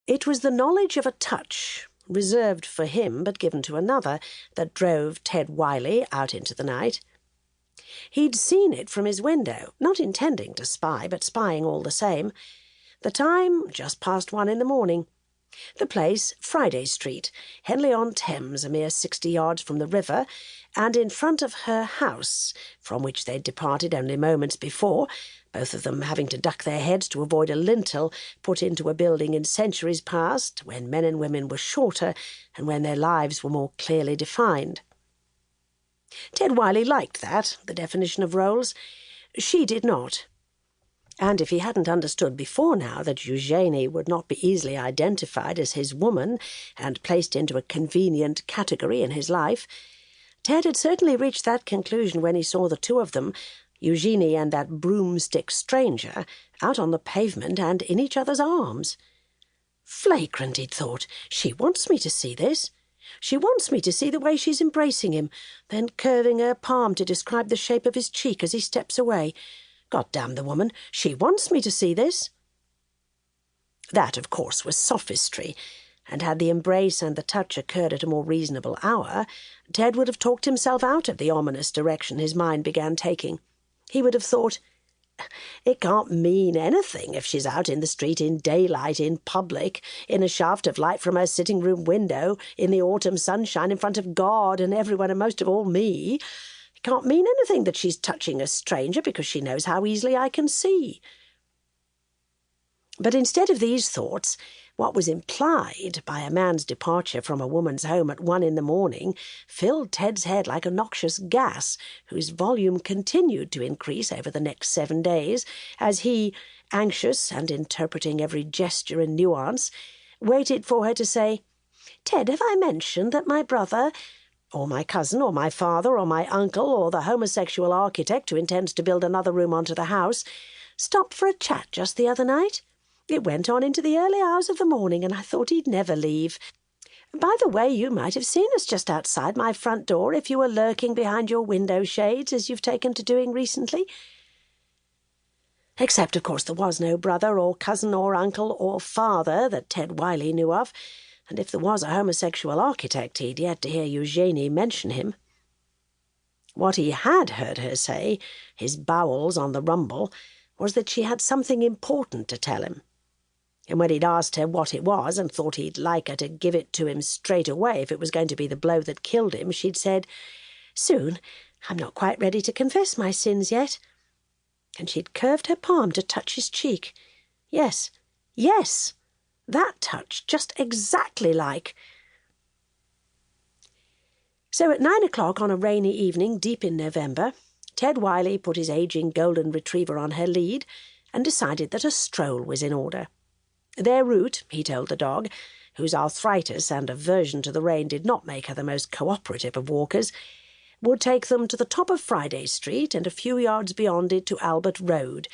It was the knowledge of a touch, reserved for him but given to another, that drove Ted Wiley out into the night. He'd seen it from his window, not intending to spy, but spying all the same. The time, just past 1 in the morning. The place, Friday Street, Henley-on-Thames, a mere 60 yards from the river, and in front of her house, from which they'd departed only moments before, both of them having to duck their heads to avoid a lintel put into a building in centuries past, when men and women were shorter and when their lives were more clearly defined. Ted Wiley liked that, the definition of roles. She did not. And if he hadn't understood before now that Eugenie would not be easily identified as his woman and placed into a convenient category in his life, Ted had certainly reached that conclusion when he saw the two of them, Eugenie and that broomstick stranger, out on the pavement and in each other's arms. Flagrant, he'd thought. She wants me to see this. She wants me to see the way she's embracing him, then curving her palm to describe the shape of his cheek as he steps away. God damn the woman, she wants me to see this. That, of course, was sophistry, and had the embrace and the touch occurred at a more reasonable hour, Ted would have talked himself out of the ominous direction his mind began taking. He would have thought, it can't mean anything if she's out in the street in daylight, in public, in a shaft of light from her sitting-room window, in the autumn sunshine, in front of God and everyone, and most of all me. It can't mean anything that she's touching a stranger because she knows how easily I can see. But instead of these thoughts, what was implied by a man's departure from a woman's home at 1 in the morning filled Ted's head like a noxious gas, whose volume continued to increase over the next 7 days, as he, anxious and interpreting every gesture and nuance, waited for her to say, "Ted, have I mentioned that my brother, or my cousin, or my father, or my uncle, or the homosexual architect who intends to build another room onto the house, stopped for a chat just the other night? It went on into the early hours of the morning, and I thought he'd never leave. By the way, you might have seen us just outside my front door if you were lurking behind your window shades, as you've taken to doing recently." Except, of course, there was no brother or cousin or uncle or father that Ted Wiley knew of, and if there was a homosexual architect, he'd yet to hear Eugenie mention him. What he had heard her say, his bowels on the rumble, was that she had something important to tell him. And when he'd asked her what it was and thought he'd like her to give it to him straight away if it was going to be the blow that killed him, she'd said, "Soon. I'm not quite ready to confess my sins yet." And she'd curved her palm to touch his cheek. Yes, yes, that touch, just exactly like. So at 9 o'clock on a rainy evening deep in November, Ted Wiley put his ageing golden retriever on her lead and decided that a stroll was in order. Their route, he told the dog, whose arthritis and aversion to the rain did not make her the most cooperative of walkers, would take them to the top of Friday Street and a few yards beyond it to Albert Road,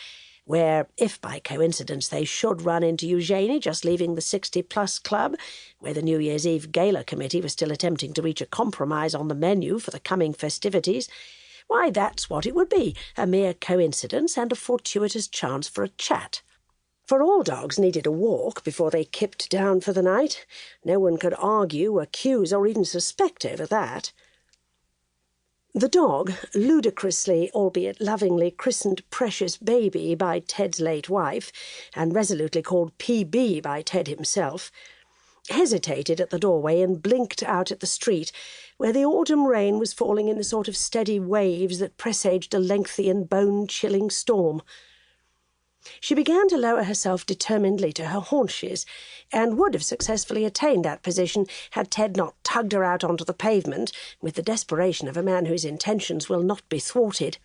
where, if by coincidence they should run into Eugenie just leaving the 60-plus club, where the New Year's Eve Gala Committee was still attempting to reach a compromise on the menu for the coming festivities, why, that's what it would be, a mere coincidence and a fortuitous chance for a chat. For all dogs needed a walk before they kipped down for the night. No one could argue, accuse, or even suspect over that. The dog, ludicrously, albeit lovingly, christened Precious Baby by Ted's late wife, and resolutely called PB by Ted himself, hesitated at the doorway and blinked out at the street, where the autumn rain was falling in the sort of steady waves that presaged a lengthy and bone-chilling storm. She began to lower herself determinedly to her haunches, and would have successfully attained that position had Ted not tugged her out onto the pavement with the desperation of a man whose intentions will not be thwarted.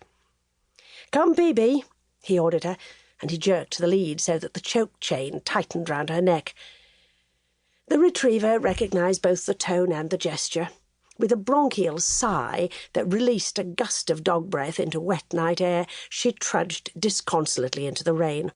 "Come, PB," he ordered her, and he jerked the lead so that the choke chain tightened round her neck. The retriever recognised both the tone and the gesture. With a bronchial sigh that released a gust of dog breath into wet night air, she trudged disconsolately into the rain.